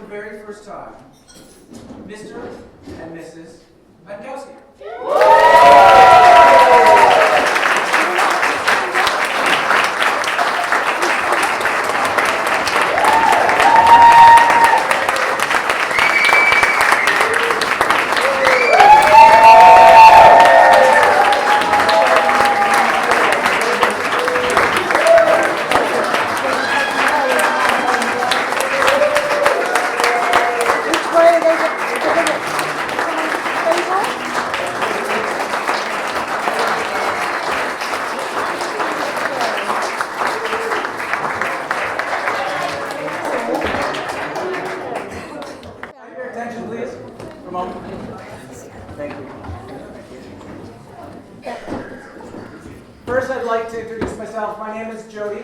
the very first time, Mr. and Mrs. Vankowski. Your attention, please, for a moment. Thank you. First, I'd like to introduce myself. My name is Jody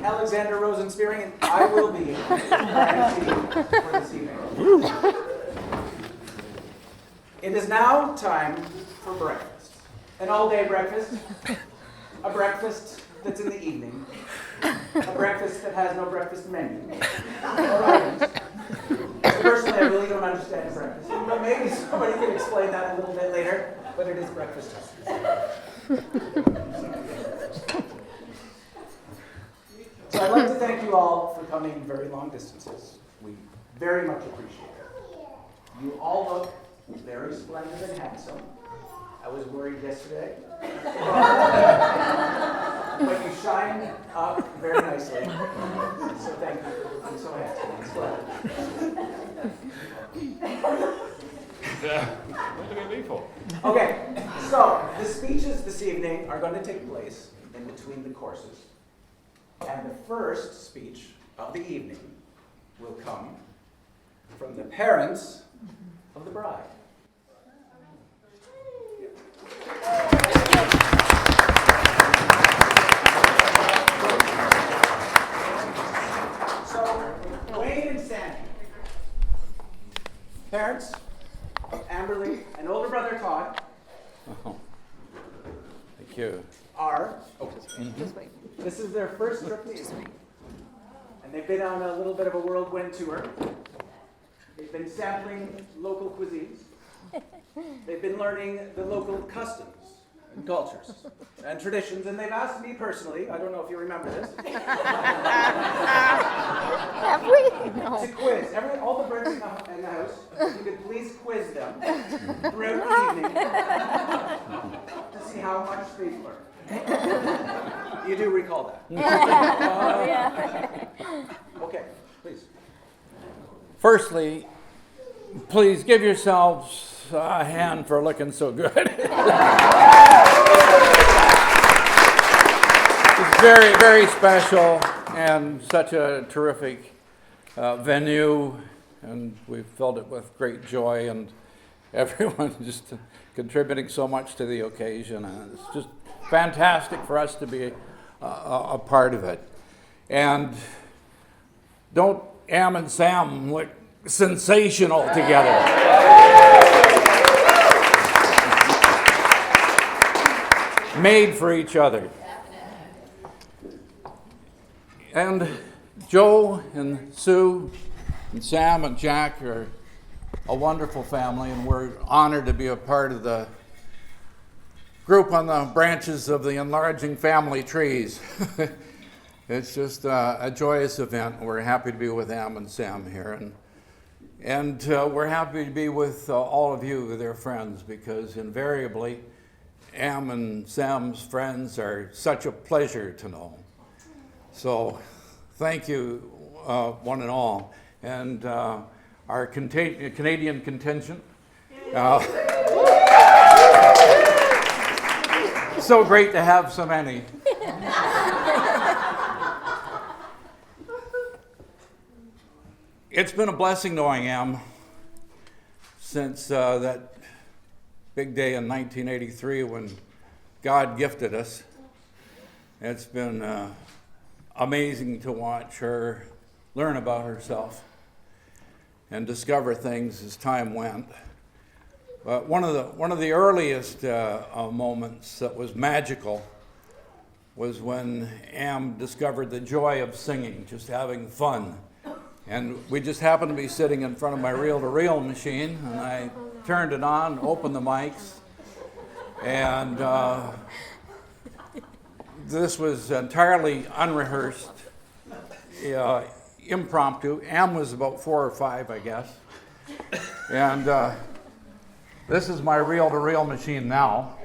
Alexander Rosenspearing, and I will be your MC for this evening. It is now time for breakfast. An all-day breakfast, a breakfast that's in the evening, a breakfast that has no breakfast menu or items. Personally, I really don't understand breakfast, but maybe somebody can explain that a little bit later, but it is breakfast time. So I'd like to thank you all for coming very long distances. We very much appreciate it. You all look very splendid and handsome. I was worried yesterday. But you shine up very nicely. So thank you for looking so handsome and splendid. What are they for? Okay, so the speeches this evening are going to take place in between the courses. And the first speech of the evening will come from the parents of the bride. So, Wayne and Sandy, parents of Amberly and older brother Todd, Thank you. are, this is their first trip to Italy. And they've been on a little bit of a whirlwind tour. They've been sampling local cuisines. They've been learning the local customs and cultures and traditions, and they've asked me personally, I don't know if you remember this, Have we? No. to quiz all the Brits in the house. If you could please quiz them throughout the evening to see how much they've learned. You do recall that? Okay, please. Firstly, please give yourselves a hand for looking so good. It's very, very special and such a terrific venue, and we've filled it with great joy, and everyone just contributing so much to the occasion, and it's just fantastic for us to be a part of it. And don't Am and Sam look sensational together? Made for each other. And Joe and Sue and Sam and Jack are a wonderful family, and we're honored to be a part of the group on the branches of the enlarging family trees. It's just a joyous event. We're happy to be with Am and Sam here, and we're happy to be with all of you, their friends, because invariably Am and Sam's friends are such a pleasure to know. So thank you, one and all. And our Canadian contingent. So great to have so many. It's been a blessing knowing Am since that big day in 1983 when God gifted us. It's been amazing to watch her learn about herself and discover things as time went. But one of the earliest moments that was magical was when Am discovered the joy of singing, just having fun. And we just happened to be sitting in front of my reel-to-reel machine, and I turned it on, opened the mics, and this was entirely unrehearsed, impromptu. Am was about 4 or 5, I guess. And this is my reel-to-reel machine now.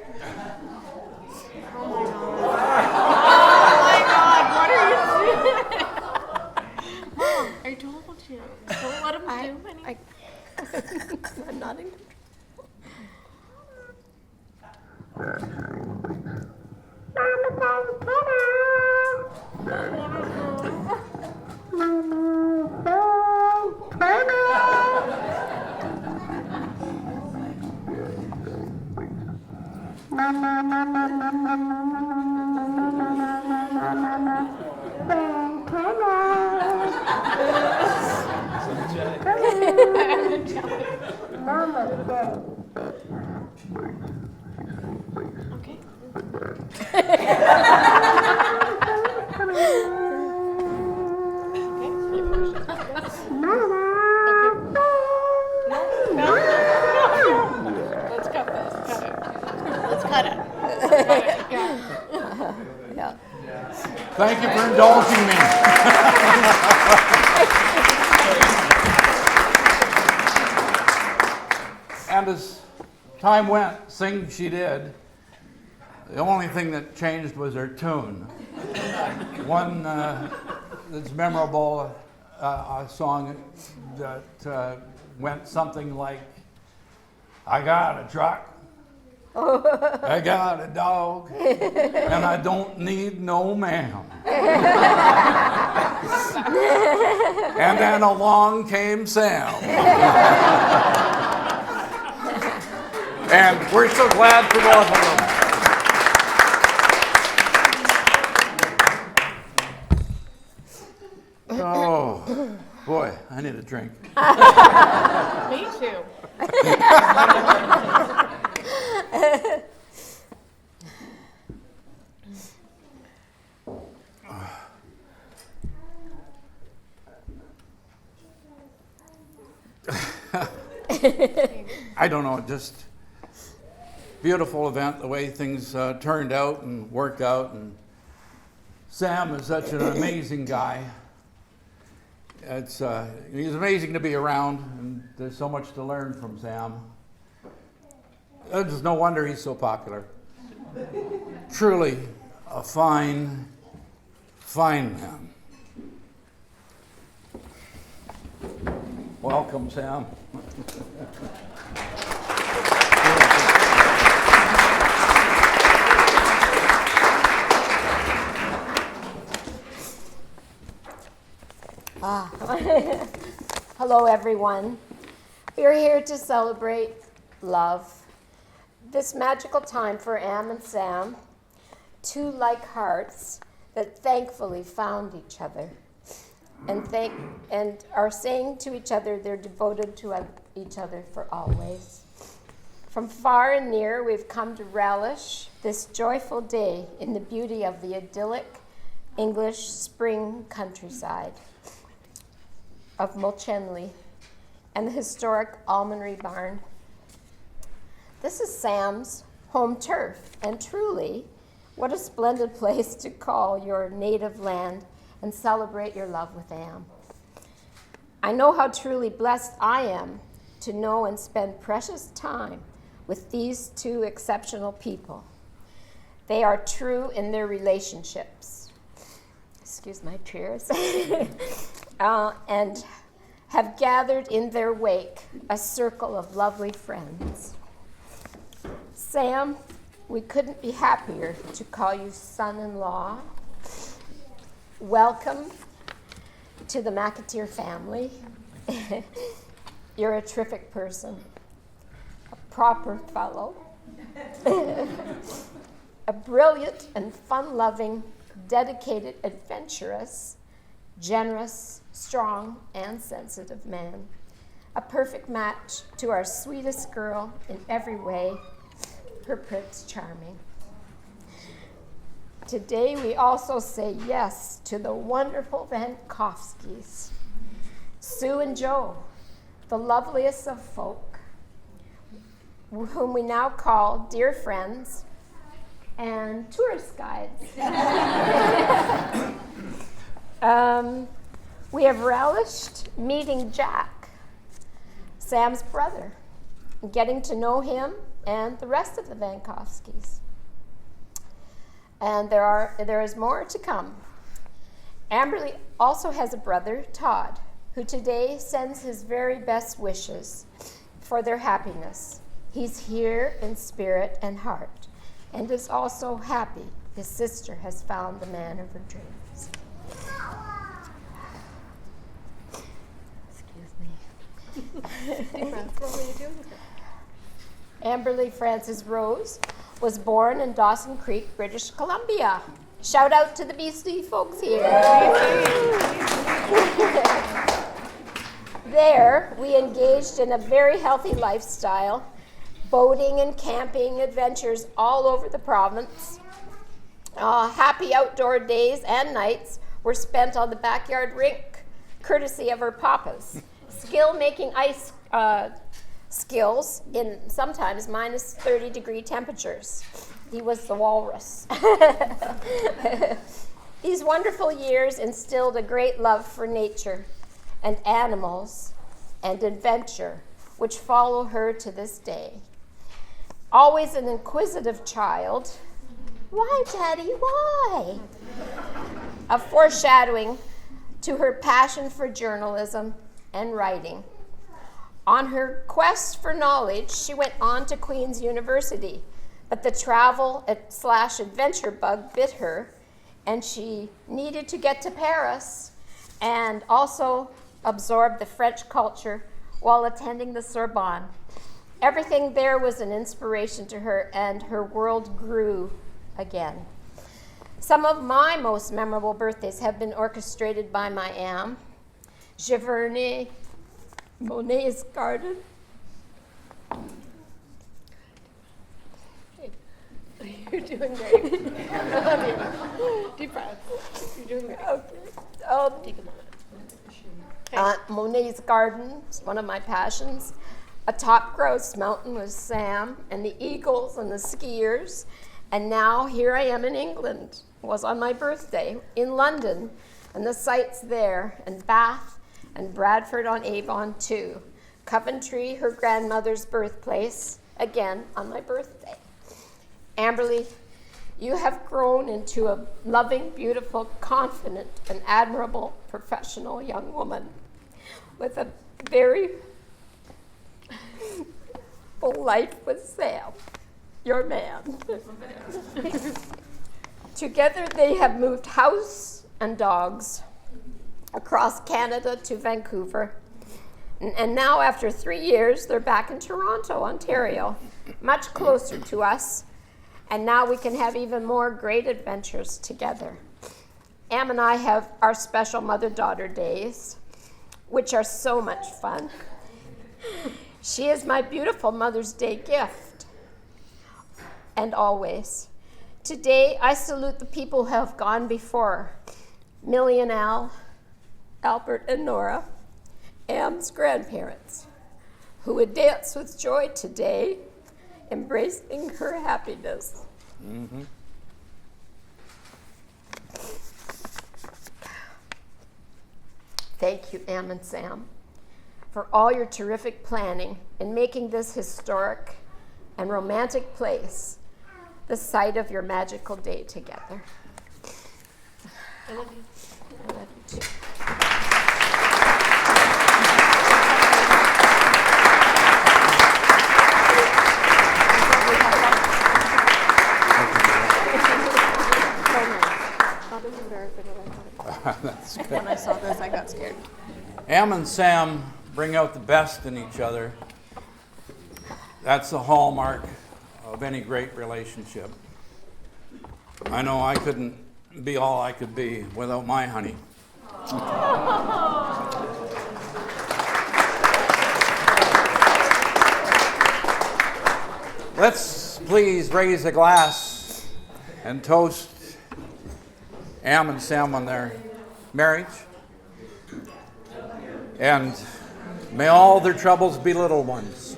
I told you. Don't let him do anything. I'm not in Okay. Let's cut this. Cut it. Let's cut it. Yeah. Thank you for indulging me. And as time went, sing she did. The only thing that changed was her tune. One that's memorable, a song that went something like, I got a truck, I got a dog, and I don't need no ma'am. And then along came Sam. And we're so glad for both of them. Oh, boy, I need a drink. Me too. I don't know, just beautiful event, the way things turned out and worked out. And Sam is such an amazing guy. He's amazing to be around, and there's so much to learn from Sam. It's no wonder he's so popular. Truly a fine, fine man. Welcome, Sam. Hello, everyone. We are here to celebrate love. This magical time for Am and Sam, two like hearts that thankfully found each other and are saying to each other they're devoted to each other for always. From far and near, we've come to relish this joyful day in the beauty of the idyllic English spring countryside of Mulchenley and the historic almonry barn. This is Sam's home turf, and truly, what a splendid place to call your native land and celebrate your love with Am. I know how truly blessed I am to know and spend precious time with these two exceptional people. They are true in their relationships. Excuse my tears. And have gathered in their wake a circle of lovely friends. Sam, we couldn't be happier to call you son-in-law. Welcome to the McAteer family. You're a terrific person, a proper fellow, a brilliant and fun-loving, dedicated, adventurous, generous, strong, and sensitive man. A perfect match to our sweetest girl in every way, her Prince Charming. Today we also say yes to the wonderful Vankowskis. Sue and Joe, the loveliest of folk, whom we now call dear friends and tourist guides. We have relished meeting Jack, Sam's brother, and getting to know him and the rest of the Vankovskis. And there is more to come. Amberly also has a brother, Todd, who today sends his very best wishes for their happiness. He's here in spirit and heart, and is also happy his sister has found the man of her dreams. Excuse me. What were you doing? Amberly Frances Rose was born in Dawson Creek, British Columbia. Shout out to the BC folks here. There, we engaged in a very healthy lifestyle, boating and camping adventures all over the province. Happy outdoor days and nights were spent on the backyard rink, courtesy of her papas. Skill making ice skills in sometimes minus 30-degree temperatures. He was the walrus. These wonderful years instilled a great love for nature and animals and adventure, which follow her to this day. Always an inquisitive child. Why, Daddy, why? A foreshadowing to her passion for journalism and writing. On her quest for knowledge, she went on to Queen's University, but the travel/adventure bug bit her, and she needed to get to Paris and also absorb the French culture while attending the Sorbonne. Everything there was an inspiration to her, and her world grew again. Some of my most memorable birthdays have been orchestrated by my Am. Giverny, Monet's Garden. You're doing great. I love you. Deep breaths. You're doing great. Okay. Take a moment. Monet's Garden is one of my passions. Atop Grouse Mountain with Sam and the Eagles and the skiers. And now here I am in England. It was on my birthday in London, and the sights there, and Bath and Bradford on Avon too. Coventry, her grandmother's birthplace, again on my birthday. Amberly, you have grown into a loving, beautiful, confident, and admirable professional young woman with a very full life with Sam, your man. Together they have moved house and dogs across Canada to Vancouver. And now after 3 years, they're back in Toronto, Ontario, much closer to us. And now we can have even more great adventures together. Am and I have our special mother-daughter days, which are so much fun. She is my beautiful Mother's Day gift, and always. Today, I salute the people who have gone before. Millie and Al, Albert and Nora, Am's grandparents, who would dance with joy today, embracing her happiness. Mm-hmm. Thank you, Am and Sam, for all your terrific planning in making this historic and romantic place the site of your magical day together. I love you. I love you too. That's good. When I saw this, I got scared. Am and Sam bring out the best in each other. That's the hallmark of any great relationship. I know I couldn't be all I could be without my honey. Let's please raise a glass and toast Am and Sam on their marriage. And may all their troubles be little ones.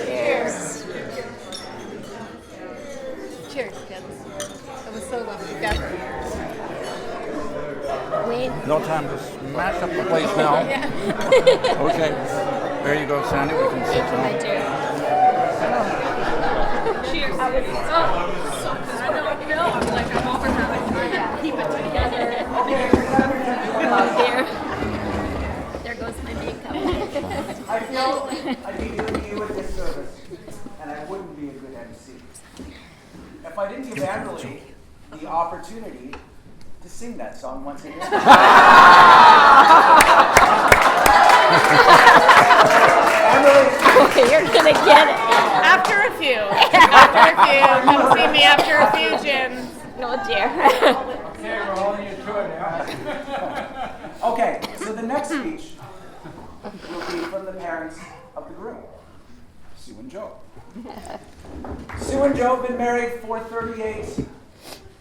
Cheers. Cheers, kids. That was so lovely. Wait. No time to smash up the place now. Okay. There you go, Sandy. We can sit down. My dear. Cheers. I don't know. I'm like, I'm over her. Like, keep it together. Oh, dear. There goes my makeup. I feel I'd be doing you a disservice, and I wouldn't be a good MC if I didn't give Amberly the opportunity to sing that song once again. You're gonna get it. After a few. After a few. Come see me after a few, Jim. Oh, dear. Okay, we're holding you to it now. Okay, so the next speech will be from the parents of the groom, Sue and Joe. Sue and Joe have been married for 38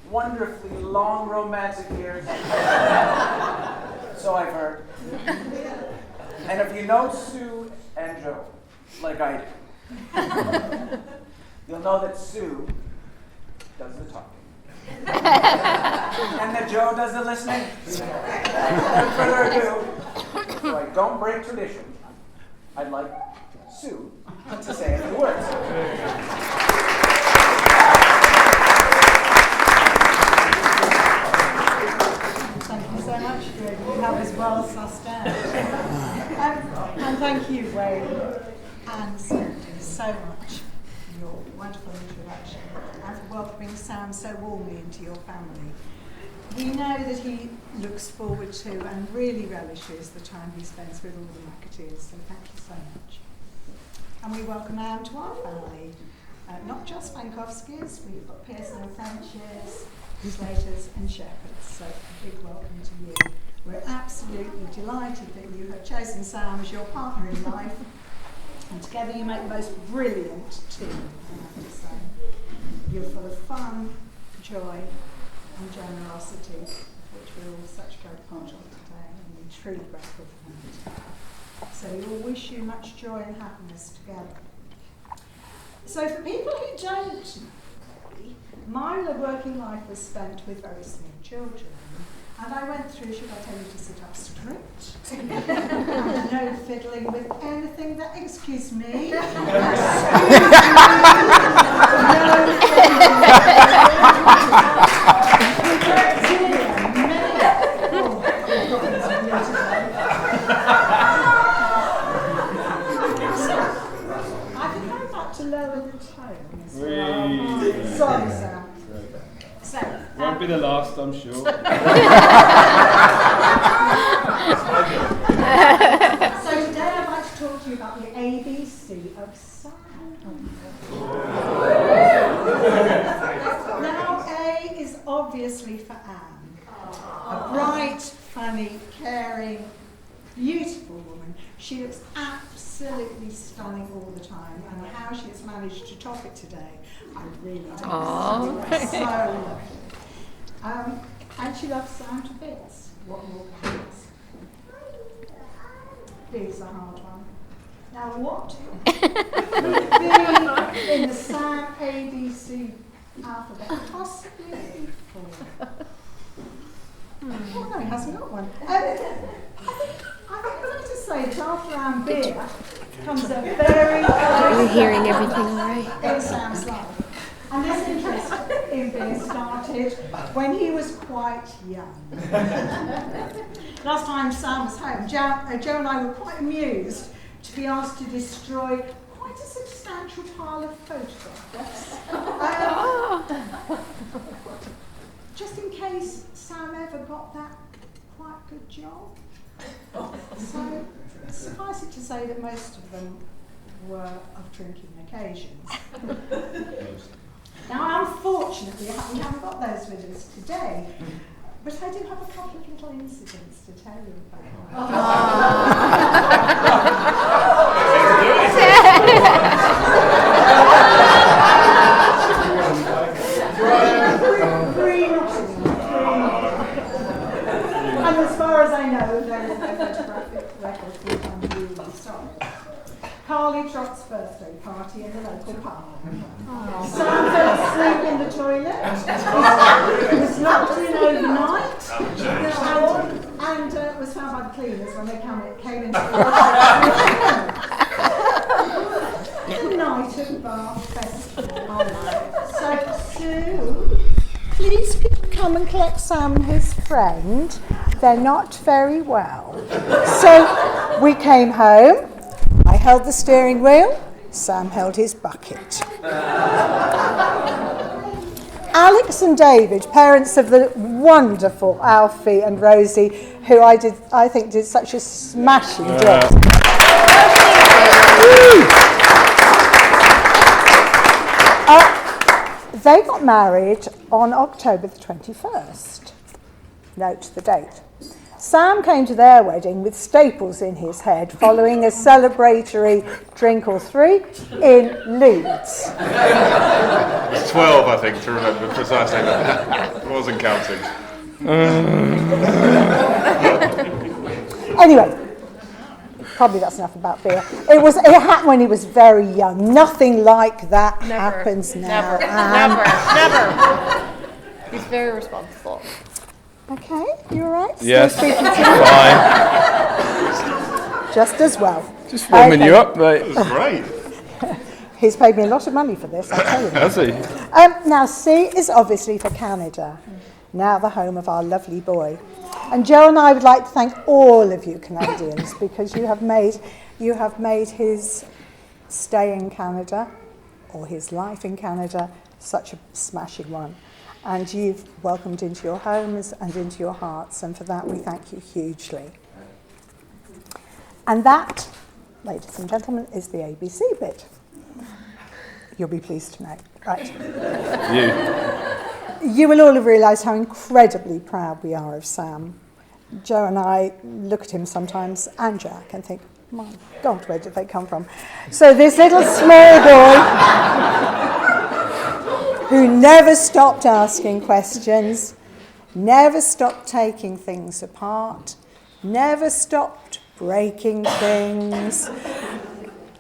wonderfully long romantic years. So I've heard. And if you know Sue and Joe, like I do, you'll know that Sue does the talking. And that Joe does the listening. Without further ado, so I don't break tradition, I'd like Sue to say a few words. Thank you so much, Greg. That was well sussed out. And thank you, Wayne and Cindy, so much for your wonderful introduction and for welcoming Sam so warmly into your family. We know that he looks forward to and really relishes the time he spends with all the Macketeers, so thank you so much. And we welcome Anne to our family, not just Mankowskis, we've got Pearson and Frenches, Slaters and Shepherds, so a big welcome to you. We're absolutely delighted that you have chosen Sam as your partner in life, and together you make the most brilliant team, I have to say. You're full of fun, joy and generosity, which we're all such great part of today, and we're truly grateful for that. So we all wish you much joy and happiness together. So for people who don't know, my working life was spent with very small children, and I went through, should I tell you to sit up straight? And no fiddling with anything that, excuse me. I think I'm about to lower the tone as well. Sorry, Sam. So, Won't be the last, I'm sure. So today I'd like to talk to you about the ABC of sound. Now A is obviously for Anne, a bright, funny, caring, beautiful woman. She looks absolutely stunning all the time, and how she has managed to top it today, I really don't know. So lovely. And she loves sound to bits. What more can you ask? B's a hard one. Now what would be in the Sam ABC alphabet possibly for? Oh no, he hasn't got one. I think I'd like to say that after Anne Beer comes a very We're hearing everything all right. in Sam's life. And this interest in beer started when he was quite young. Last time Sam was home, Joe and I were quite amused to be asked to destroy quite a substantial pile of photographs. Just in case Sam ever got that quite good job. So, suffice it to say that most of them were of drinking occasions. Now, unfortunately, we haven't got those with us today, but I do have a couple of little incidents to tell you about. And as far as I know, there is no photographic Carly Trott's birthday party in the local park. Sam fell asleep in the toilet. He was locked in overnight. And was found by the cleaners when they came into the washroom. The night of Bath Festival. So, Sue, please come and collect Sam and his friend. They're not very well. So, we came home. I held the steering wheel. Sam held his bucket. Alex and David, parents of the wonderful Alfie and Rosie, who I think did such a smashing job. They got married on October the 21st. Note the date. Sam came to their wedding with staples in his head following a celebratory drink or three in Leeds. It's 12, I think, to remember precisely. I wasn't counting. Anyway, probably that's enough about beer. It happened when he was very young. Nothing like that happens now. Never. He's very responsible. Okay, you all right? Yes, Still speaking to fine. you? Just as well. Just warming you up, mate. That's great. He's paid me a lot of money for this, I'll tell you. Has he? Now, C is obviously for Canada, now the home of our lovely boy. And Joe and I would like to thank all of you Canadians because you have made his stay in Canada, or his life in Canada, such a smashing one. And you've welcomed into your homes and into your hearts, and for that we thank you hugely. And that, ladies and gentlemen, is the ABC bit. You'll be pleased to know. Right. You will all have realised how incredibly proud we are of Sam. Joe and I look at him sometimes, and Jack, and think, my God, where did they come from? So this little small boy who never stopped asking questions, never stopped taking things apart, never stopped breaking things,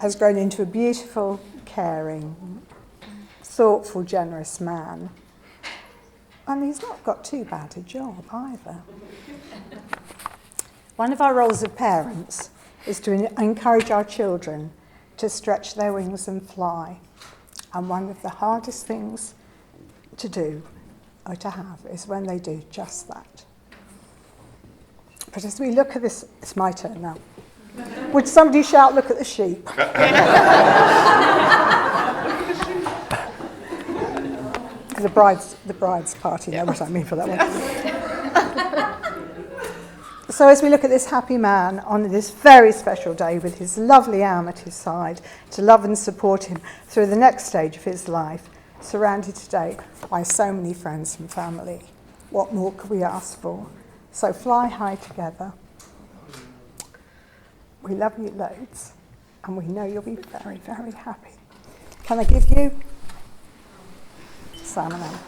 has grown into a beautiful, caring, thoughtful, generous man. And he's not got too bad a job either. One of our roles of parents is to encourage our children to stretch their wings and fly. And one of the hardest things to do or to have is when they do just that. But as we look at this, it's my turn now. Would somebody shout, look at the sheep? The bride's party, know what I mean for that one. So as we look at this happy man on this very special day with his lovely Am at his side to love and support him through the next stage of his life, surrounded today by so many friends and family, what more could we ask for? So fly high together. We love you loads, and we know you'll be very, very happy. Can I give you Sam and Am?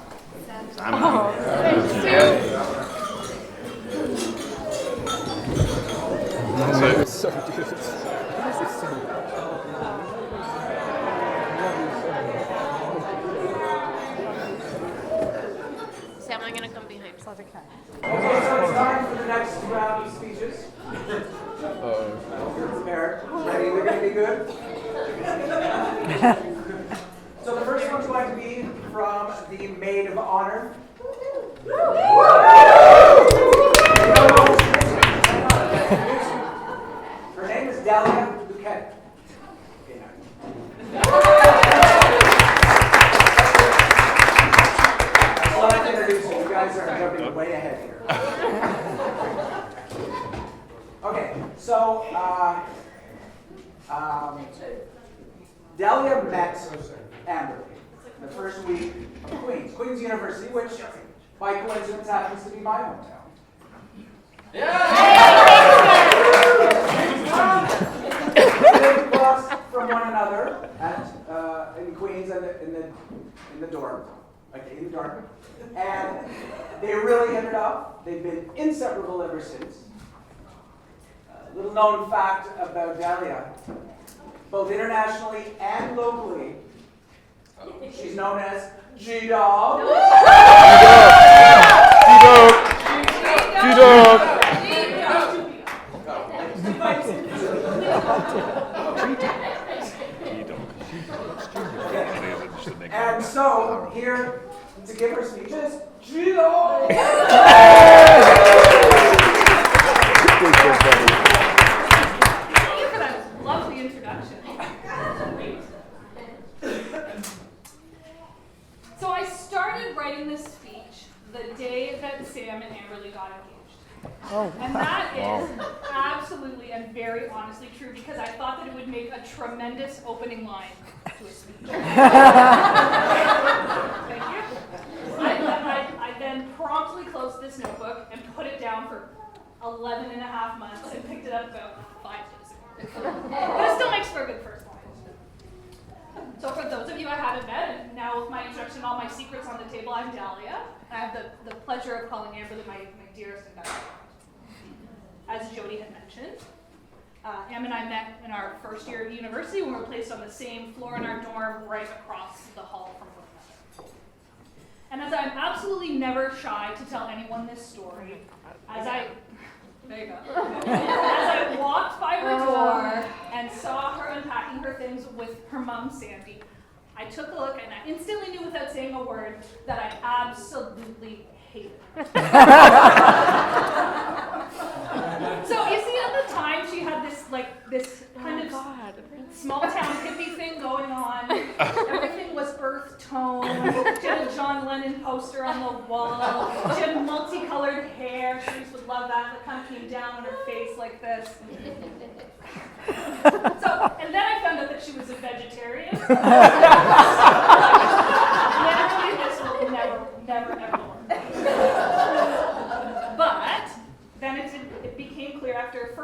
So good. Sam, I'm going to come behind. Is that okay? Okay, so it's time for the next round of speeches. You're prepared. Ready? They're going to be good. So the first one's going to be from the Maid of Honor. Her name is Dahlia Bouquet. I'll let you introduce you. You guys are jumping way ahead here. Okay, so Dahlia met Amber the first week of Queen's University, which by coincidence happens to be my hometown. They lived across from one another in Queens and in the dorm, and they really hit it off. They've been inseparable ever since. Little known fact about Dahlia both internationally and locally. She's known as G-Dog. G-Dog. And so, here to give her speeches, G-Dog. Lovely introduction. So I started writing this speech the day that Sam and Amberly got engaged. And that is absolutely and very honestly true because I thought that it would make a tremendous opening line to a speech. Thank you. I then promptly closed this notebook and put it down for 11 and a half months and picked it up about 5 days ago. But it still makes for a good first line. So for those of you I haven't met, and now with my introduction, all my secrets on the table, I'm Dahlia. I have the pleasure of calling Amberly my dearest and best friend. As Jody had mentioned, Am and I met in our first year of university when we were placed on the same floor in our dorm right across the hall from one another. And as I'm absolutely never shy to tell anyone this story, there you go. As I walked by her door and saw her unpacking her things with her mom, Sandy, I took a look and I instantly knew without saying a word that I absolutely hated her. So you see, at the time she had this kind of small town hippie thing going on. Everything was earth tone. She had a John Lennon poster on the wall. She had multicolored hair. Sharice would love that kind of came down on her face like this. So, and then I found out that she was a vegetarian. Literally, this will never work. But then it became clear after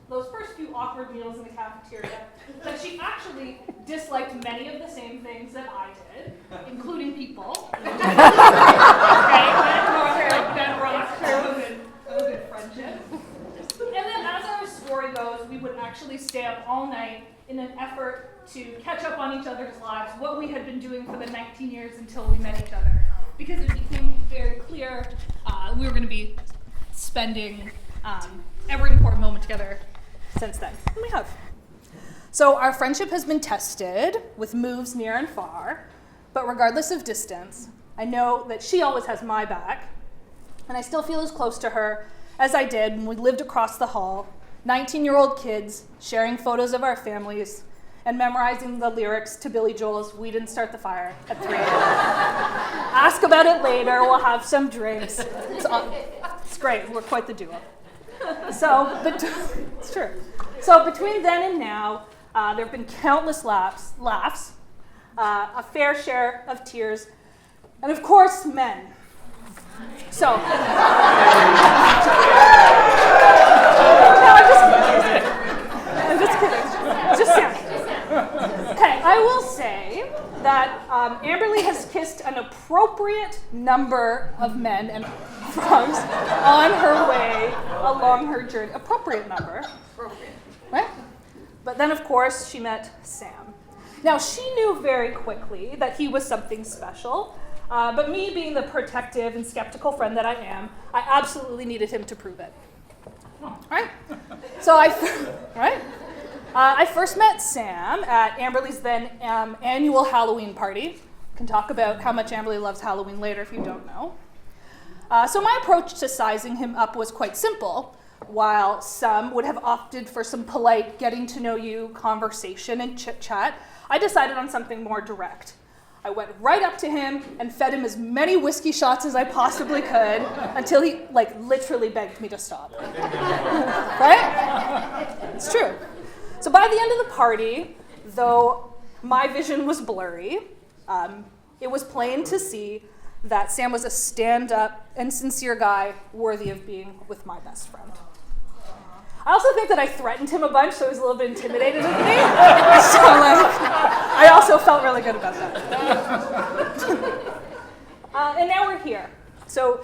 those first few awkward meals in the cafeteria that she actually disliked many of the same things that I did, including people. Ben Rock, a good friendship. And then as our story goes, we would actually stay up all night in an effort to catch up on each other's lives, what we had been doing for the 19 years until we met each other. Because it became very clear we were going to be spending every important moment together since then. And we have. So our friendship has been tested with moves near and far, but regardless of distance, I know that she always has my back, and I still feel as close to her as I did when we lived across the hall, 19-year-old kids sharing photos of our families and memorizing the lyrics to Billy Joel's We Didn't Start the Fire at 3 a.m. Ask about it later, we'll have some drinks. It's great, we're quite the duo. It's true. So between then and now, there have been countless laughs, a fair share of tears, and of course, men. So, no, I'm just kidding. Just saying. Okay, I will say that Amberly has kissed an appropriate number of men and frogs on her way along her journey. Appropriate number. Right? But then, of course, she met Sam. Now, she knew very quickly that he was something special, but me being the protective and skeptical friend that I am, I absolutely needed him to prove it. Right? So I first met Sam at Amberly's then annual Halloween party. Can talk about how much Amberly loves Halloween later if you don't know. So my approach to sizing him up was quite simple. While some would have opted for some polite getting-to-know-you conversation and chit-chat, I decided on something more direct. I went right up to him and fed him as many whiskey shots as I possibly could until he, literally begged me to stop. Right? It's true. So by the end of the party, though my vision was blurry, it was plain to see that Sam was a stand-up and sincere guy worthy of being with my best friend. I also think that I threatened him a bunch, so he was a little bit intimidated of me. So, I also felt really good about that. And now we're here. So,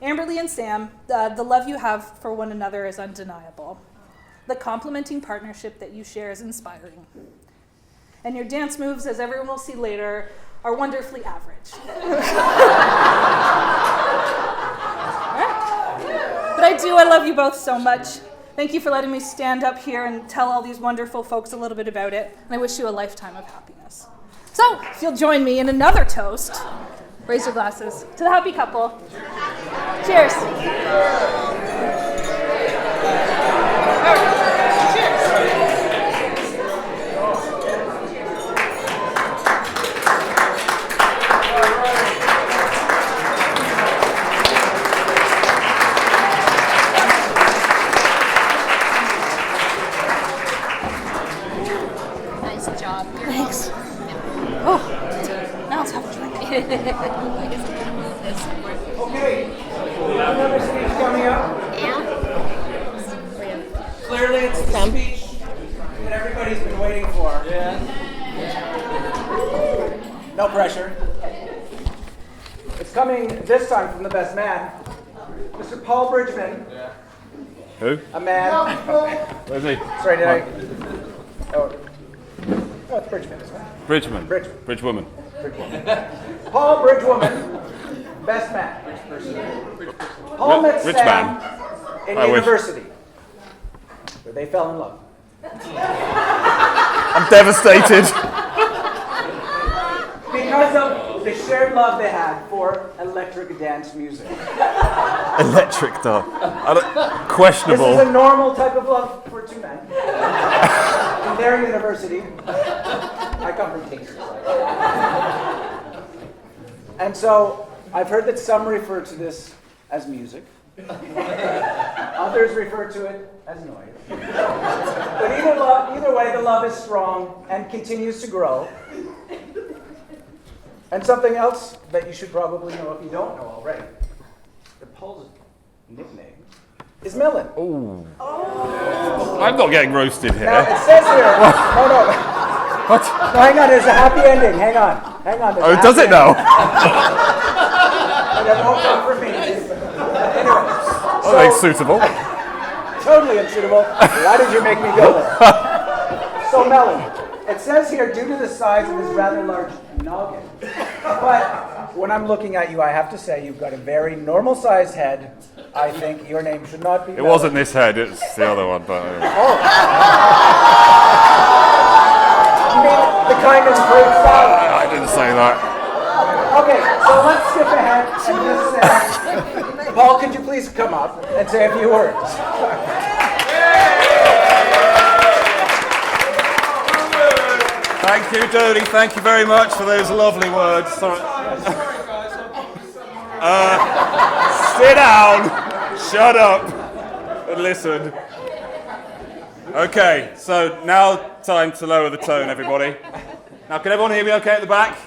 Amberly and Sam, the love you have for one another is undeniable. The complementing partnership that you share is inspiring. And your dance moves, as everyone will see later, are wonderfully average. But I love you both so much. Thank you for letting me stand up here and tell all these wonderful folks a little bit about it. And I wish you a lifetime of happiness. So, if you'll join me in another toast, raise your glasses to the happy couple. Cheers. Nice job. Thanks. Oh, now let's have a drink. Okay, we have another speech coming up. Clearly, it's the speech that everybody's been waiting for. No pressure. It's coming this time from the best man, Mr. Paul Bridgman. Who? A man. Where's he? Sorry, did I? Oh, it's Bridgman, isn't it? Bridgman. Bridgman. Bridgewoman. Paul Bridgewoman, best man. Paul met Rich Sam man. in I wish. university, where they fell in love. I'm devastated. Because of the shared love they had for electric dance music. Electric dog. This Questionable. is a normal type of love for two men. In their university. I come from Kingston. And so, I've heard that some refer to this as music. Others refer to it as noise. But either way, the love is strong and continues to grow. And something else that you should probably know if you don't know already, that Paul's nickname is Melon. I'm not getting roasted here. Now, it says here, no. What? No, hang on, there's a happy ending. Hang on. there's a Oh, does happy it now? ending. But it won't come from me. Anyway, Oh, that's suitable. totally unsuitable. Why did you make me go there? So, Melon, it says here, due to the size of his rather large noggin, but when I'm looking at you, I have to say you've got a very normal-sized head. I think your name should not be It Melon. wasn't this head, it's the other one, but You mean the kind of great salad? I didn't say that. Okay, so let's skip ahead and just say, Paul, could you please come up and say a few words? Thank you, Dodie. Thank you very much for those lovely words. Sorry. Sit down, shut up, and listen. Okay, so now time to lower the tone, everybody. Now, can everyone hear me okay at the back?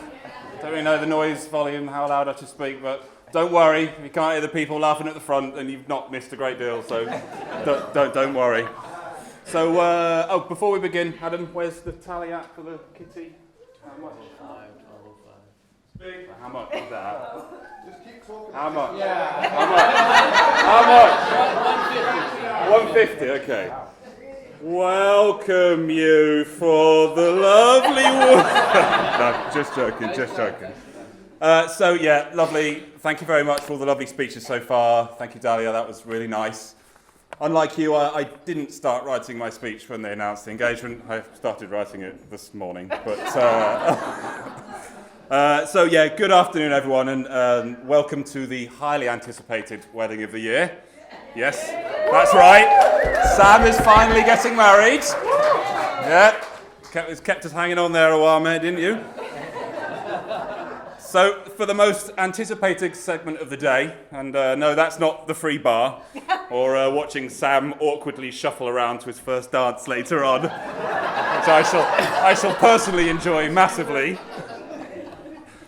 Don't really know the noise volume, how loud I should speak, but don't worry. You can't hear the people laughing at the front, and you've not missed a great deal, so don't worry. So, before we begin, Adam, where's the tally at for the kitty? How much? 5. How much is that? Just keep talking. How much? Yeah. How much? 150. 150. Okay. Welcome you for the lovely No, just joking. So yeah, lovely. Thank you very much for all the lovely speeches so far. Thank you, Dahlia. That was really nice. Unlike you, I didn't start writing my speech when they announced the engagement. I started writing it this morning. But so yeah, good afternoon, everyone, and welcome to the highly anticipated wedding of the year. Yes, that's right. Sam is finally getting married. Yeah, it's kept us hanging on there a while, mate, didn't you? So, for the most anticipated segment of the day, and no, that's not the free bar, or watching Sam awkwardly shuffle around to his first dance later on, which I shall personally enjoy massively.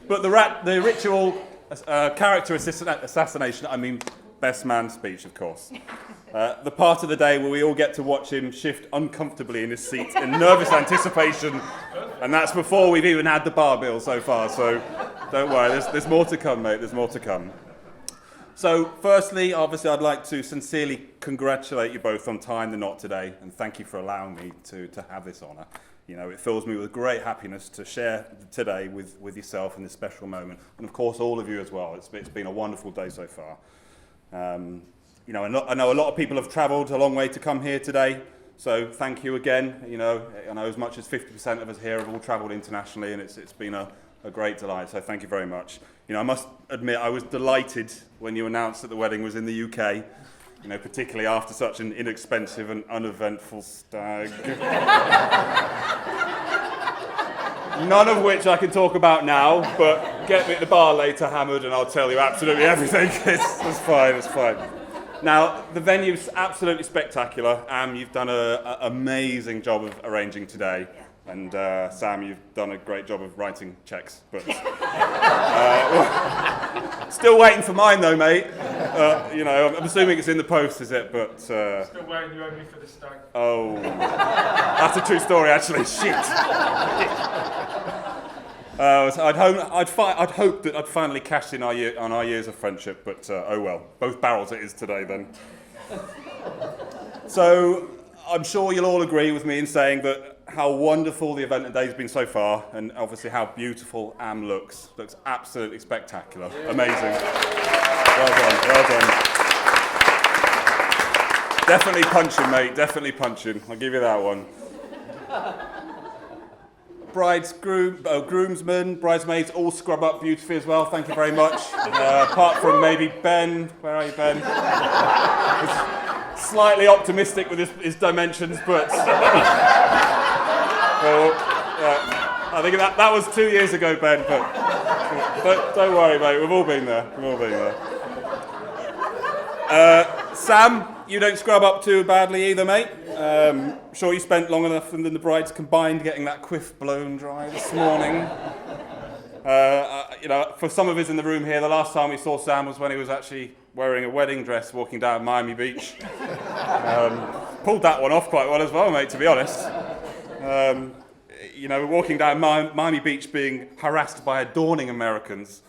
But the ritual character assassination, I mean best man speech, of course. The part of the day where we all get to watch him shift uncomfortably in his seat in nervous anticipation, and that's before we've even had the bar bill so far, so don't worry, there's more to come, mate, there's more to come. So, firstly, obviously, I'd like to sincerely congratulate you both on tying the knot today, and thank you for allowing me to have this honour. You know, it fills me with great happiness to share today with yourself in this special moment. And of course, all of you as well. It's been a wonderful day so far. You know, I know a lot of people have travelled a long way to come here today. So thank you again. You know, I know as much as 50% of us here have all travelled internationally, and it's been a great delight. So thank you very much. You know, I must admit I was delighted when you announced that the wedding was in the UK. You know, particularly after such an inexpensive and uneventful stag. None of which I can talk about now, but get me at the bar later, hammered, and I'll tell you absolutely everything. It's fine, it's fine. Now, the venue's absolutely spectacular. You've done an amazing job of arranging today. And Sam, you've done a great job of writing checks. But still waiting for mine, though, mate. You know, I'm assuming it's in the post, is it? But Still waiting, you owe me for the stag. oh, that's a true story, actually. Shit. So I'd hoped that I'd finally cashed in on our years of friendship, but oh well. Both barrels it is today, then. So I'm sure you'll all agree with me in saying that how wonderful the event today has been so far, and obviously how beautiful Am looks. Looks absolutely spectacular. Amazing. Well done, well done. Definitely punching, mate, definitely punching. I'll give you that one. Groomsmen, bridesmaids, all scrub up beautifully as well. Thank you very much. Apart from maybe Ben. Where are you, Ben? He's slightly optimistic with his dimensions, but... Well, I think that was 2 years ago, Ben, but don't worry, mate, we've all been there. Sam, you don't scrub up too badly either, mate. Sure you spent long enough than the brides combined getting that quiff blown dry this morning. You know, for some of us in the room here, the last time we saw Sam was when he was actually wearing a wedding dress walking down Miami Beach. Pulled that one off quite well as well, mate, to be honest. You know, walking down Miami Beach being harassed by adoring Americans,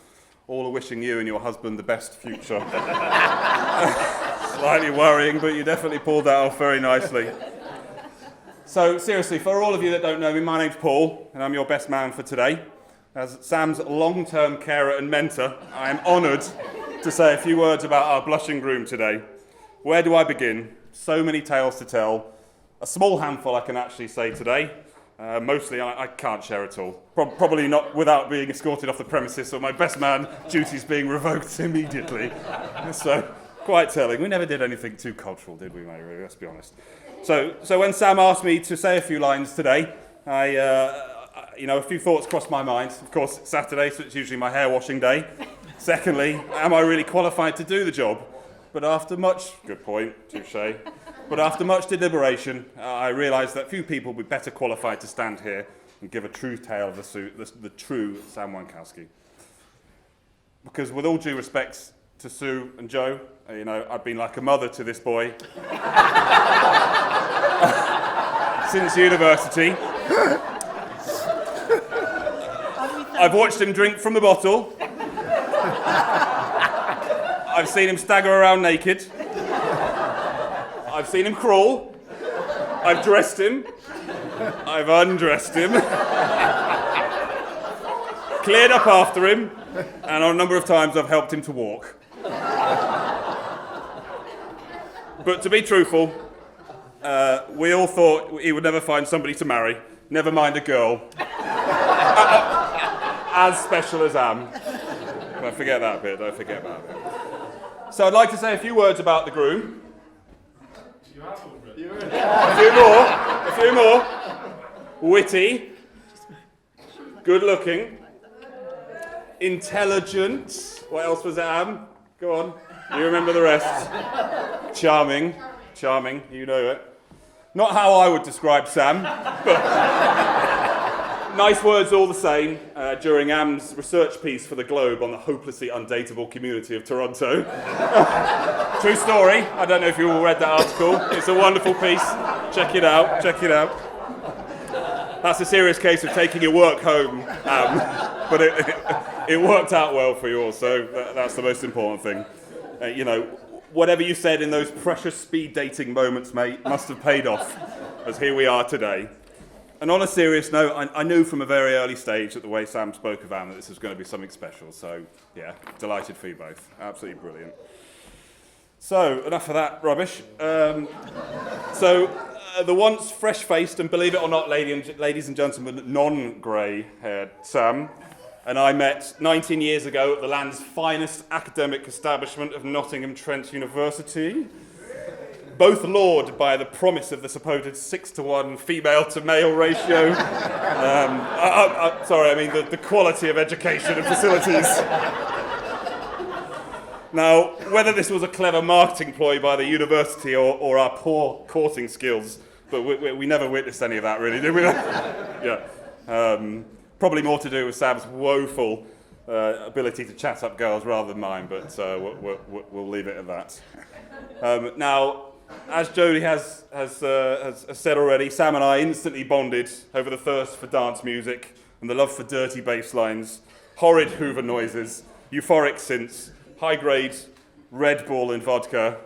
all are wishing you and your husband the best future. Slightly worrying, but you definitely pulled that off very nicely. So seriously, for all of you that don't know me, my name's Paul, and I'm your best man for today. As Sam's long-term carer and mentor, I am honoured to say a few words about our blushing groom today. Where do I begin? So many tales to tell. A small handful I can actually say today. Mostly I can't share at all. Probably not without being escorted off the premises or my best man duties being revoked immediately. So, quite telling. We never did anything too cultural, did we, mate? Really, let's be honest. So when Sam asked me to say a few lines today, you know, a few thoughts crossed my mind. Of course, it's Saturday, so it's usually my hair washing day. Secondly, am I really qualified to do the job? But after much, good point, touche. But after much deliberation, I realised that few people would be better qualified to stand here and give a true tale of the true Sam Wankowski. Because with all due respect to Sue and Joe, you know, I've been like a mother to this boy since university. I've watched him drink from the bottle. I've seen him stagger around naked. I've seen him crawl. I've dressed him. I've undressed him. Cleared up after him. And on a number of times I've helped him to walk. But to be truthful, we all thought he would never find somebody to marry, never mind a girl, as special as Am. Don't forget that bit, don't forget that bit. So I'd like to say a few words about the groom. You have already. A few more. Witty, good looking, intelligent. What else was it, Am? Go on, you remember the rest. Charming, you know it. Not how I would describe Sam, but nice words all the same during Am's research piece for the Globe on the hopelessly undateable community of Toronto. True story. I don't know if you all read that article. It's a wonderful piece. Check it out. That's a serious case of taking your work home, but it worked out well for you all, so that's the most important thing. You know, whatever you said in those precious speed dating moments, mate, must have paid off, as here we are today. And on a serious note, I knew from a very early stage that the way Sam spoke of Anne that this was going to be something special. So, yeah, delighted for you both. Absolutely brilliant. So, enough of that rubbish. The once fresh-faced and, believe it or not, ladies and gentlemen, non-grey-haired Sam and I met 19 years ago at the land's finest academic establishment of Nottingham Trent University, both lured by the promise of the supposed 6-to-1 female-to-male ratio. The quality of education and facilities. Now, whether this was a clever marketing ploy by the university or our poor courting skills, but we never witnessed any of that, really, did we? Yeah. Probably more to do with Sam's woeful ability to chat up girls rather than mine, but we'll leave it at that. Now, as Jodie has said already, Sam and I instantly bonded over the thirst for dance music and the love for dirty bass lines, horrid Hoover noises, euphoric synths, high-grade Red Bull and vodka.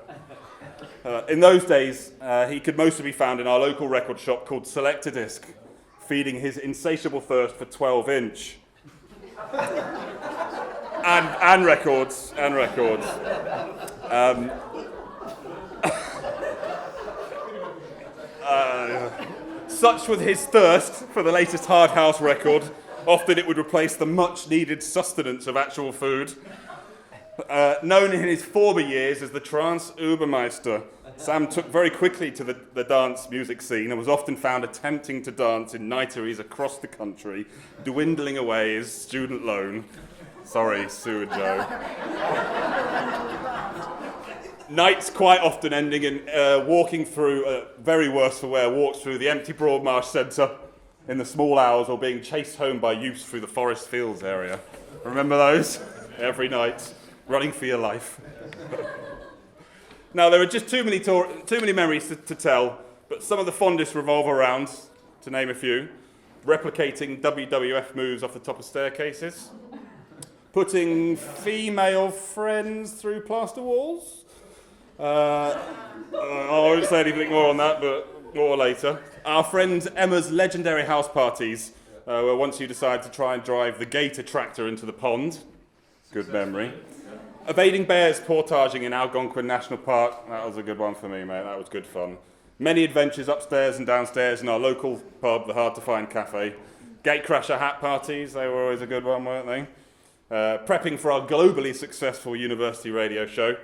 In those days, he could mostly be found in our local record shop called Select-A-Disc, feeding his insatiable thirst for 12-inch. and records. Such was his thirst for the latest Hard House record, often it would replace the much-needed sustenance of actual food. Known in his former years as the Trance Ubermeister, Sam took very quickly to the dance music scene and was often found attempting to dance in nighteries across the country, dwindling away his student loan. Sorry, Sue and Joe. Nights quite often ending in walking through, very worse for wear, walks through the empty Broadmarsh Centre in the small hours or being chased home by youths through the Forest Fields area. Remember those? Every night, running for your life. Now, there are just too many memories to tell, but some of the fondest revolve around, to name a few, replicating WWF moves off the top of staircases, putting female friends through plaster walls. I won't say anything more on that, but more later. Our friend Emma's legendary house parties, where once you decide to try and drive the Gator tractor into the pond. Good memory. Evading bears portaging in Algonquin National Park. That was a good one for me, mate. That was good fun. Many adventures upstairs and downstairs in our local pub, the Hard to Find Cafe. Gatecrasher hat parties, they were always a good one, weren't they? Prepping for our globally successful university radio show.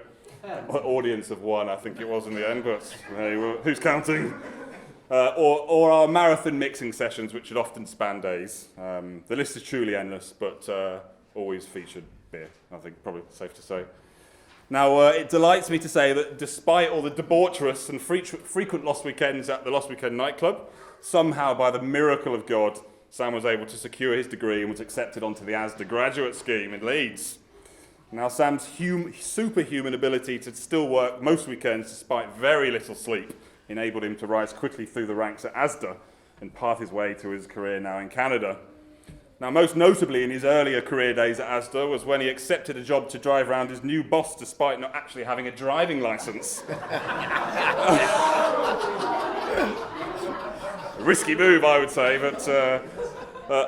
Audience of one, I think it was in the end, but hey, who's counting? Or our marathon mixing sessions, which would often span days. The list is truly endless, but always featured beer, I think, probably safe to say. Now, it delights me to say that despite all the debaucherous and frequent Lost Weekends at the Lost Weekend nightclub, somehow, by the miracle of God, Sam was able to secure his degree and was accepted onto the ASDA graduate scheme in Leeds. Now, Sam's superhuman ability to still work most weekends despite very little sleep enabled him to rise quickly through the ranks at ASDA and path his way to his career now in Canada. Now, most notably in his earlier career days at ASDA was when he accepted a job to drive around his new boss despite not actually having a driving license. Risky move, I would say, but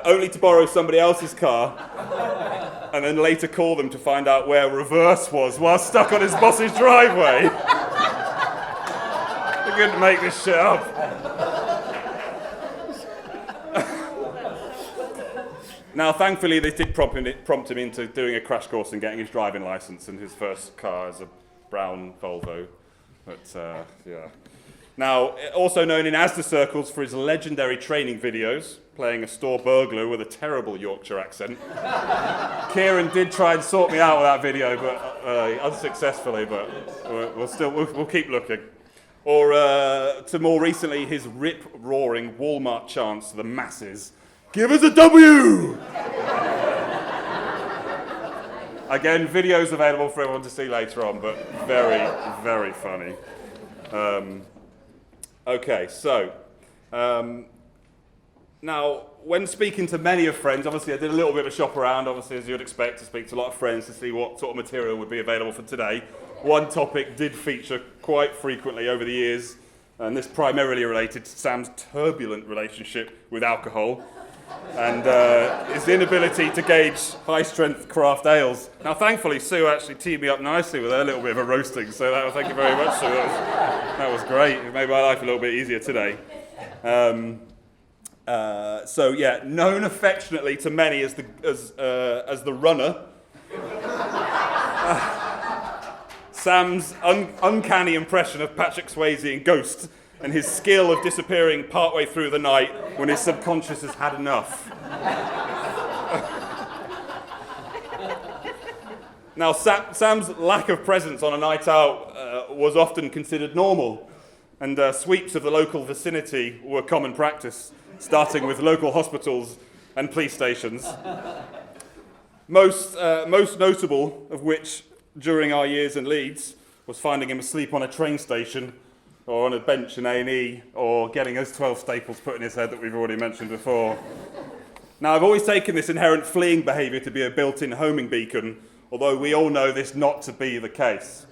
only to borrow somebody else's car and then later call them to find out where reverse was while stuck on his boss's driveway. I couldn't make this shit up. Now, thankfully, they did prompt him into doing a crash course and getting his driving license, and his first car is a brown Volvo. But, yeah. Now, also known in ASDA circles for his legendary training videos, playing a store burglar with a terrible Yorkshire accent. Kieran did try and sort me out with that video, but unsuccessfully, but we'll keep looking. Or to more recently, his rip-roaring Walmart chants to the masses. Give us a W! Again, videos available for everyone to see later on, but very, very funny. Okay, so, now, when speaking to many of friends, obviously I did a little bit of a shop around, obviously as you'd expect, to speak to a lot of friends to see what sort of material would be available for today. One topic did feature quite frequently over the years, And this primarily related to Sam's turbulent relationship with alcohol and his inability to gauge high-strength craft ales. Now, thankfully, Sue actually teed me up nicely with her little bit of a roasting, so thank you very much, Sue. That was great. It made my life a little bit easier today. Known affectionately to many as the runner, Sam's uncanny impression of Patrick Swayze in Ghost and his skill of disappearing partway through the night when his subconscious has had enough. Now, Sam's lack of presence on a night out was often considered normal, and sweeps of the local vicinity were common practice, starting with local hospitals and police stations. Most notable of which, during our years in Leeds, was finding him asleep on a train station or on a bench in A&E, or getting those 12 staples put in his head that we've already mentioned before. Now, I've always taken this inherent fleeing behaviour to be a built-in homing beacon, although we all know this not to be the case.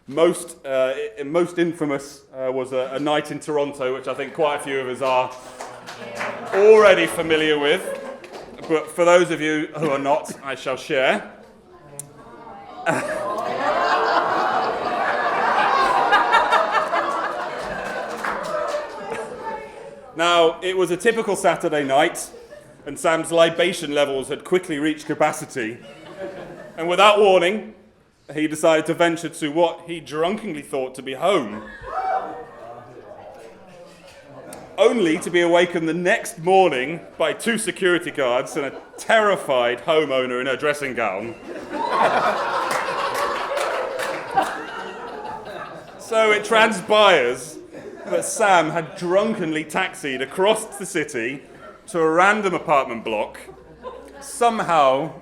Most infamous was a night in Toronto, which I think quite a few of us are already familiar with. But for those of you who are not, I shall share. Now, it was a typical Saturday night, and Sam's libation levels had quickly reached capacity. And without warning, he decided to venture to what he drunkenly thought to be home, only to be awakened the next morning by 2 security guards and a terrified homeowner in her dressing gown. So it transpires that Sam had drunkenly taxied across the city to a random apartment block, somehow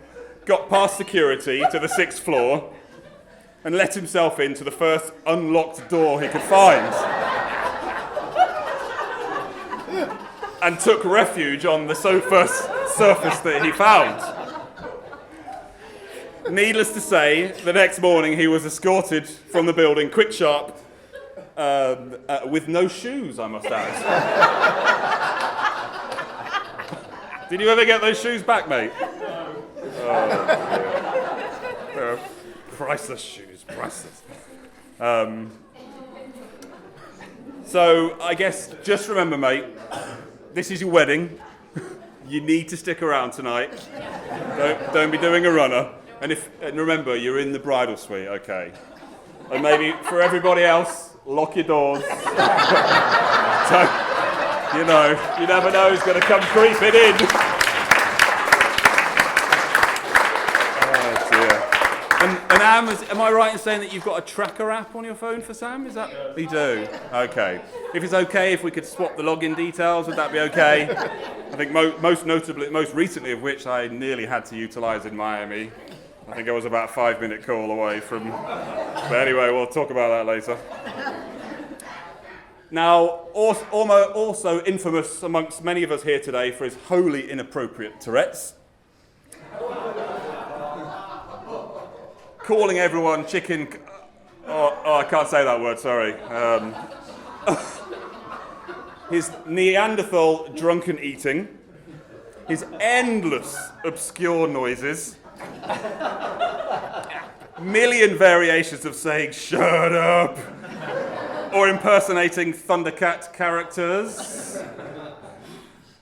got past security to the 6th floor, and let himself into the first unlocked door he could find. And took refuge on the first surface that he found. Needless to say, the next morning he was escorted from the building, quick sharp, with no shoes, I must add. Did you ever get those shoes back, mate? No. Priceless shoes, priceless. So I guess just remember, mate, this is your wedding. You need to stick around tonight. Don't be doing a runner. And remember, you're in the bridal suite, okay? And maybe for everybody else, lock your doors. You never know who's going to come creeping in. Oh dear. And am I right in saying that you've got a tracker app on your phone for Sam? Is that you do? Okay. If it's okay, if we could swap the login details, would that be okay? I think most recently of which I nearly had to utilise in Miami. I think I was about a 5-minute call away from. But anyway, we'll talk about that later. Now, also infamous amongst many of us here today for his wholly inappropriate Tourette's. Calling everyone chicken. I can't say that word, sorry. His Neanderthal drunken eating, his endless obscure noises, million variations of saying "shut up" or impersonating Thundercat characters,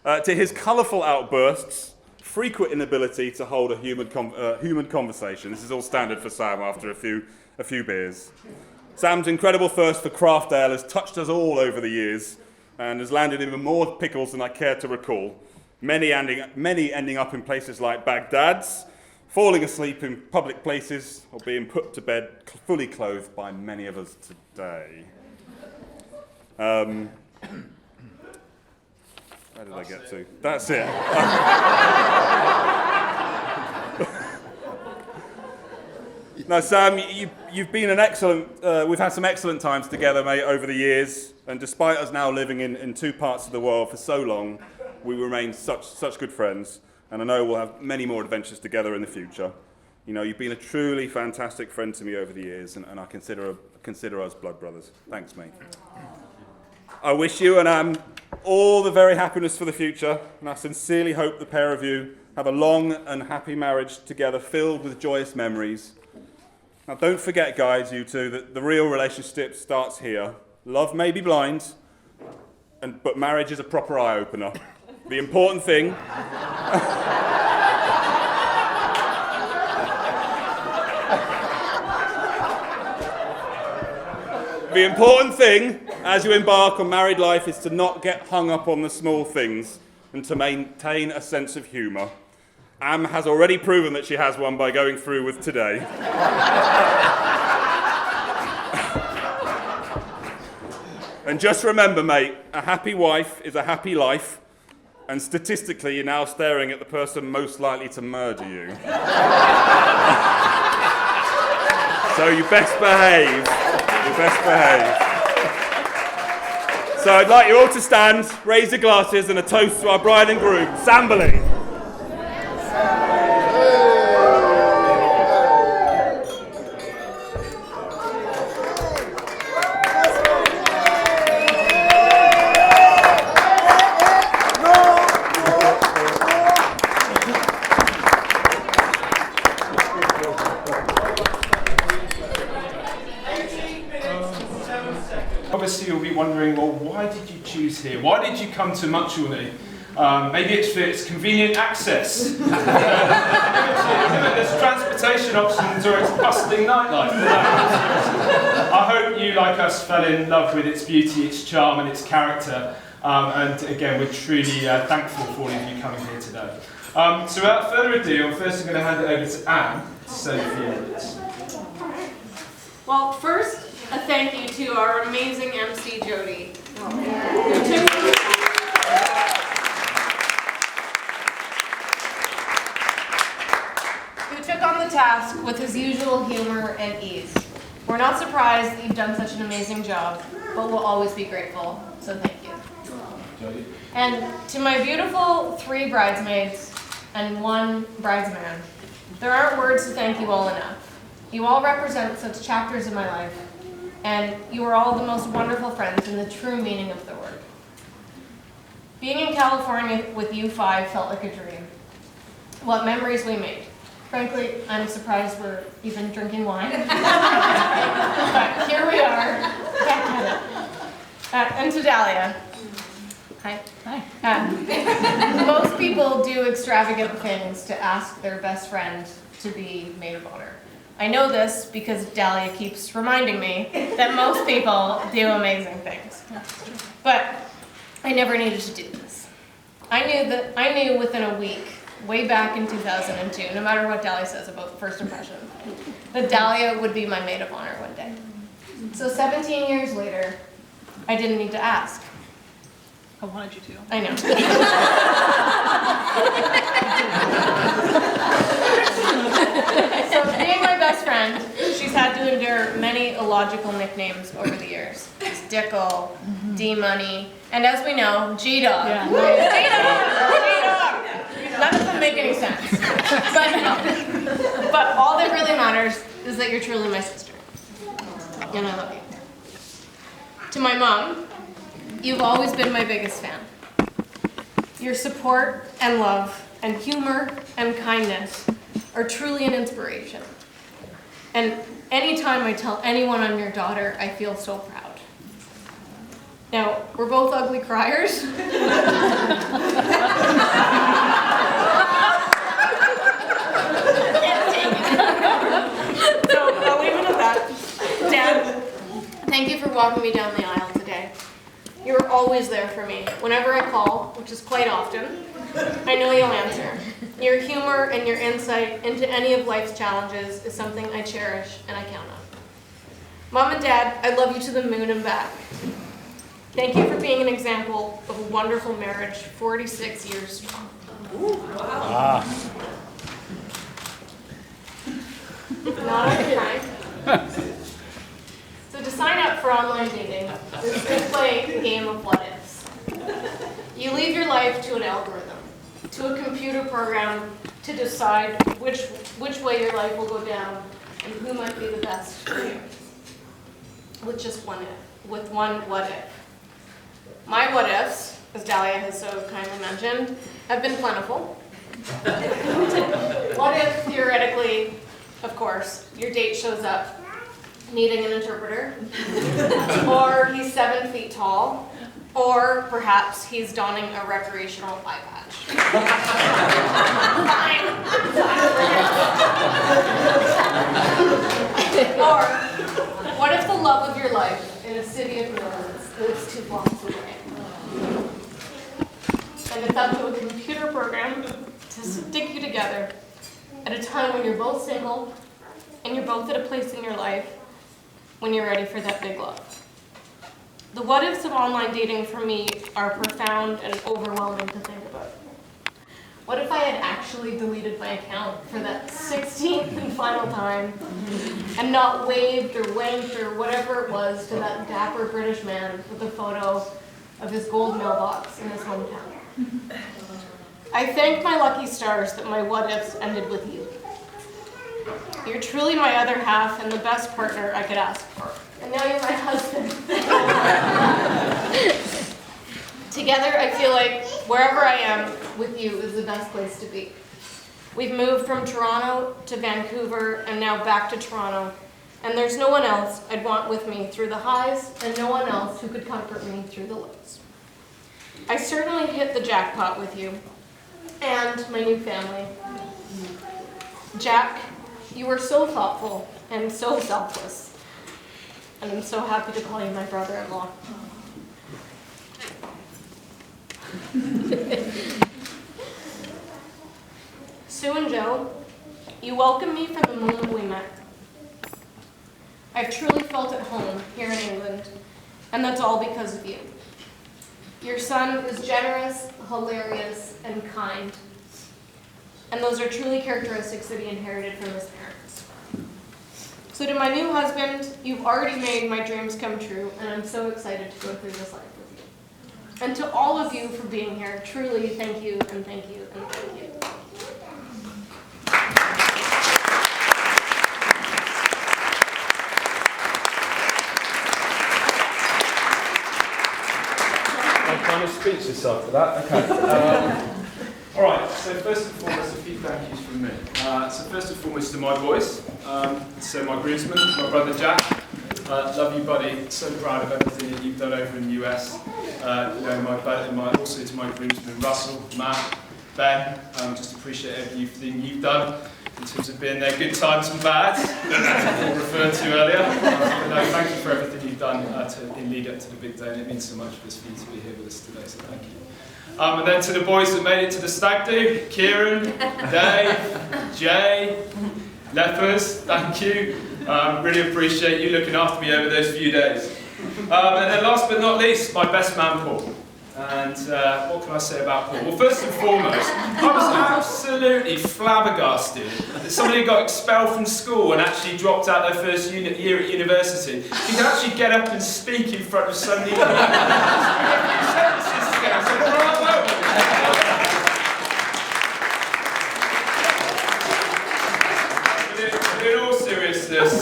to his colourful outbursts, frequent inability to hold a human conversation. This is all standard for Sam after a few beers. Sam's incredible thirst for craft ale has touched us all over the years and has landed in more pickles than I care to recall, many ending up in places like Baghdad's, falling asleep in public places, or being put to bed fully clothed by many of us today. Where did I get to? That's it. Now, Sam, you've been an excellent. We've had some excellent times together, mate, over the years. And despite us now living in 2 parts of the world for so long, we remain such good friends. And I know we'll have many more adventures together in the future. You know, you've been a truly fantastic friend to me over the years, and I consider us blood brothers. Thanks, mate. I wish you and all the very happiness for the future, and I sincerely hope the pair of you have a long and happy marriage together filled with joyous memories. Now, don't forget, guys, you two, that the real relationship starts here. Love may be blind, but marriage is a proper eye-opener. The important thing... The important thing, as you embark on married life, is to not get hung up on the small things and to maintain a sense of humour. Am has already proven that she has one by going through with today. And just remember, mate, a happy wife is a happy life, and statistically, you're now staring at the person most likely to murder you. So you best behave. You best behave. So I'd like you all to stand, raise your glasses, and a toast to our bride and groom, Samberling. Obviously, you'll be wondering, well, why did you choose here? Why did you come to Mutualney? Maybe it's for its convenient access. There's transportation options or its bustling nightlife. I hope you, like us, fell in love with its beauty, its charm, and its character. And again, we're truly thankful for all of you coming here today. So without further ado, I'm first going to hand it over to Anne to say a few words. Well, first, a thank you to our amazing MC, Jody. Who took on the task with his usual humor and ease. We're not surprised that you've done such an amazing job, but we'll always be grateful, so thank you. Jody. And to my beautiful 3 bridesmaids and 1 bridesman, there aren't words to thank you all enough. You all represent such chapters in my life, and you are all the most wonderful friends in the true meaning of the word. Being in California with you 5 felt like a dream. What memories we made. Frankly, I'm surprised we're even drinking wine. But here we are, back at it. And to Dahlia. Hi. Hi. Most people do extravagant things to ask their best friend to be maid of honor. I know this because Dahlia keeps reminding me that most people do amazing things. But I never needed to do this. I knew within a week, way back in 2002, no matter what Dahlia says about first impression, that Dahlia would be my maid of honor one day. So 17 years later, I didn't need to ask. I wanted you to. I know. So being my best friend, she's had to endure many illogical nicknames over the years. It's Dickle, D-Money, and as we know, G-Dog. Yeah. G-Dog! None of them make any sense. But all that really matters is that you're truly my sister. And I love you. To my mom, you've always been my biggest fan. Your support and love and humor and kindness are truly an inspiration. And anytime I tell anyone I'm your daughter, I feel so proud. Now, we're both ugly criers. So I'll leave it at that. Dad, thank you for walking me down the aisle today. You're always there for me. Whenever I call, which is quite often, I know you'll answer. Your humor and your insight into any of life's challenges is something I cherish and I count on. Mom and Dad, I love you to the moon and back. Thank you for being an example of a wonderful marriage, 46 years strong. Ah. Not okay, right? So to sign up for online dating, is to play the game of what ifs. You leave your life to an algorithm, to a computer program to decide which which way your life will go down and who might be the best for you. With just one if, with one what if. My what ifs, as Dahlia has so kindly mentioned, have been plentiful. What if, theoretically, of course, your date shows up needing an interpreter, or he's 7 feet tall, or perhaps he's donning a recreational eye patch. Fine. Or, what if the love of your life in a city of millions lives 2 blocks away? And it's up to a computer program to stick you together at a time when you're both single and you're both at a place in your life when you're ready for that big love. The what ifs of online dating for me are profound and overwhelming to think about. What if I had actually deleted my account for that 16th and final time and not waved or winked or whatever it was to that dapper British man with a photo of his gold mailbox in his hometown? I thank my lucky stars that my what ifs ended with you. You're truly my other half and the best partner I could ask for. And now you're my husband. Together, I feel like wherever I am with you is the best place to be. We've moved from Toronto to Vancouver and now back to Toronto. And there's no one else I'd want with me through the highs and no one else who could comfort me through the lows. I certainly hit the jackpot with you and my new family. Jack, you were so thoughtful and so selfless. And I'm so happy to call you my brother-in-law. Sue and Joe, you welcomed me from the moment we met. I've truly felt at home here in England, and that's all because of you. Your son is generous, hilarious, and kind. And those are truly characteristics that he inherited from his parents. So to my new husband, you've already made my dreams come true, and I'm so excited to go through this life with you. And to all of you for being here, truly thank you, and thank you, and thank you. I'm kind of speechless after that. Okay. All right, so first and foremost, a few thank yous from me. So first and foremost to my boys, so my groomsmen, my brother Jack. Love you, buddy. So proud of everything that you've done over in the US. Also to my groomsmen, Russell, Matt, Ben. Just appreciate everything you've done in terms of being there, good times and bad, all referred to earlier. Thank you for everything you've done in lead up to the big day, and it means so much for you to be here with us today, so thank you. And then to the boys that made it to the stag do, Kieran, Dave, Jay, Lepers, thank you. Really appreciate you looking after me over those few days. And then last but not least, my best man, Paul. And what can I say about Paul? Well, first and foremost, I was absolutely flabbergasted that somebody who got expelled from school and actually dropped out their first year at university could actually get up and speak in front of so many people. So bravo! But in all seriousness,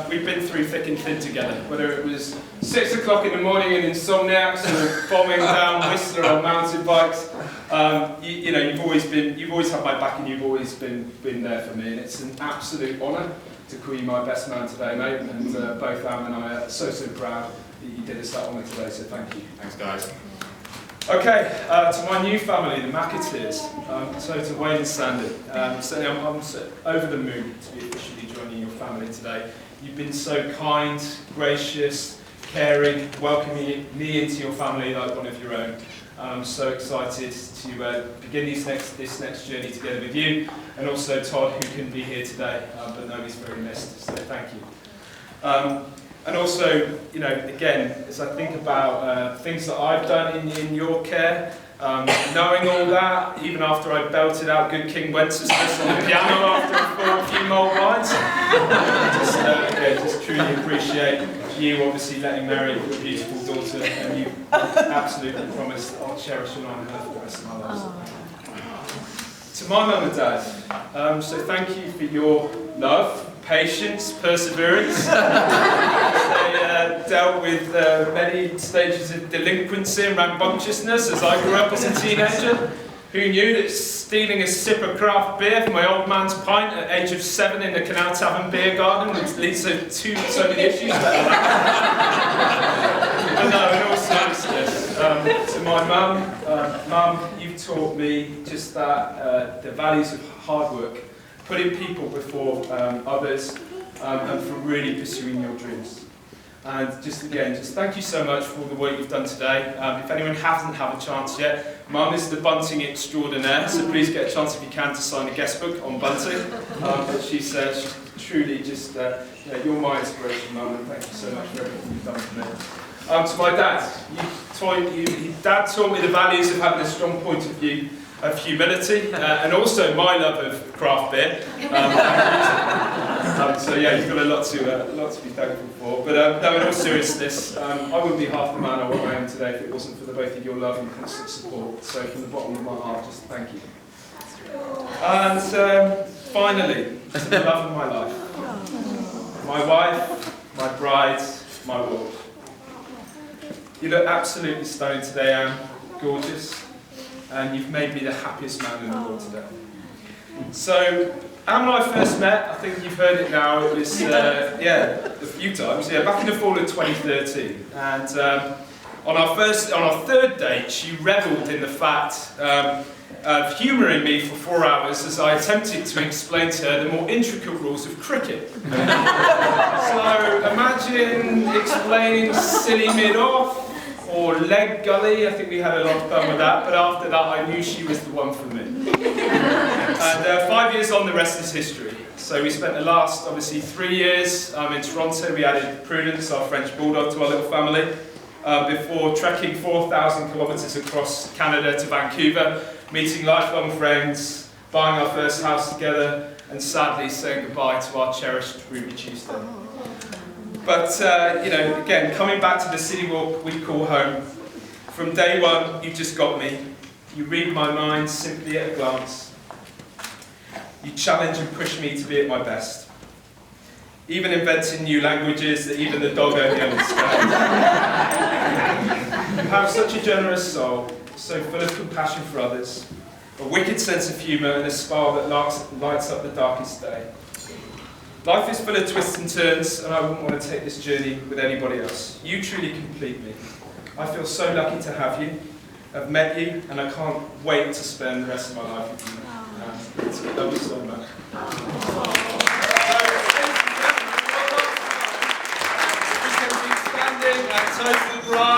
we've been through thick and thin together. Whether it was 6 o'clock in the morning in Insomniacs or bombing down Whistler on mountain bikes, you've always had my back and you've always been there for me. And it's an absolute honour to call you my best man today, mate. And both Am and I are so proud that you did us that honour today. So thank you. Thanks, guys. Okay, to my new family, the McAteers, so to Wayne and Sandy, I'm so over the moon to be officially joining your family today. You've been so kind, gracious, caring, welcoming me into your family like one of your own. I'm so excited to begin this next journey together with you, and also Todd, who couldn't be here today, but no, he's very missed, so thank you. And also, again, as I think about things that I've done in your care, knowing all that, even after I belted out good King Wenceslas on the piano after a few mulled wines, just truly appreciate you obviously letting Mary your beautiful daughter, and you absolutely promised I'll cherish and honour her for the rest of my life. To my mum and dad, so thank you for your love, patience, perseverance. They dealt with many stages of delinquency and rambunctiousness as I grew up as a teenager. Who knew that stealing a sip of craft beer from my old man's pint at the age of 7 in the Canal Tavern beer garden would lead to so many issues? But no, in all seriousness, to my mum, you've taught me just that, the values of hard work, putting people before others, and for really pursuing your dreams. And just thank you so much for all the work you've done today. If anyone hasn't had a chance yet, Mum is the bunting extraordinaire, so please get a chance if you can to sign a guest book on bunting. But she's truly just, you're my inspiration, Mum, and thank you so much for everything you've done for me. To my dad, Dad taught me the values of having a strong point of view, of humility, and also my love of craft beer. So yeah, you've got a lot to be thankful for. But no, in all seriousness, I wouldn't be half the man I am today if it wasn't for the both of your love and constant support. So from the bottom of my heart, just thank you. And finally, to the love of my life, my wife, my bride, my world. You look absolutely stunning today, Anne. Gorgeous. And you've made me the happiest man in the world today. So, Anne and I first met, I think you've heard it now, it was, a few times, back in the fall of 2013. And on our third date, she revelled in the fact of humouring me for 4 hours as I attempted to explain to her the more intricate rules of cricket. So, imagine explaining silly mid-off, or leg gully. I think we had a lot of fun with that, but after that I knew she was the one for me. And 5 years on, the rest is history. So we spent the last, obviously, 3 years in Toronto. We added Prudence, our French bulldog, to our little family, before trekking 4,000 kilometres across Canada to Vancouver, meeting lifelong friends, buying our first house together, and sadly saying goodbye to our cherished Ruby Tuesday. But, again, coming back to the city walk we call home, from day one, you just got me. You read my mind simply at a glance. You challenge and push me to be at my best. Even inventing new languages that even the dog only understands. You have such a generous soul, so full of compassion for others, a wicked sense of humour and a smile that lights up the darkest day. Life is full of twists and turns, and I wouldn't want to take this journey with anybody else. You truly complete me. I feel so lucky to have you. I've met you, and I can't wait to spend the rest of my life with you. Love you so much. Standing at Total Bride.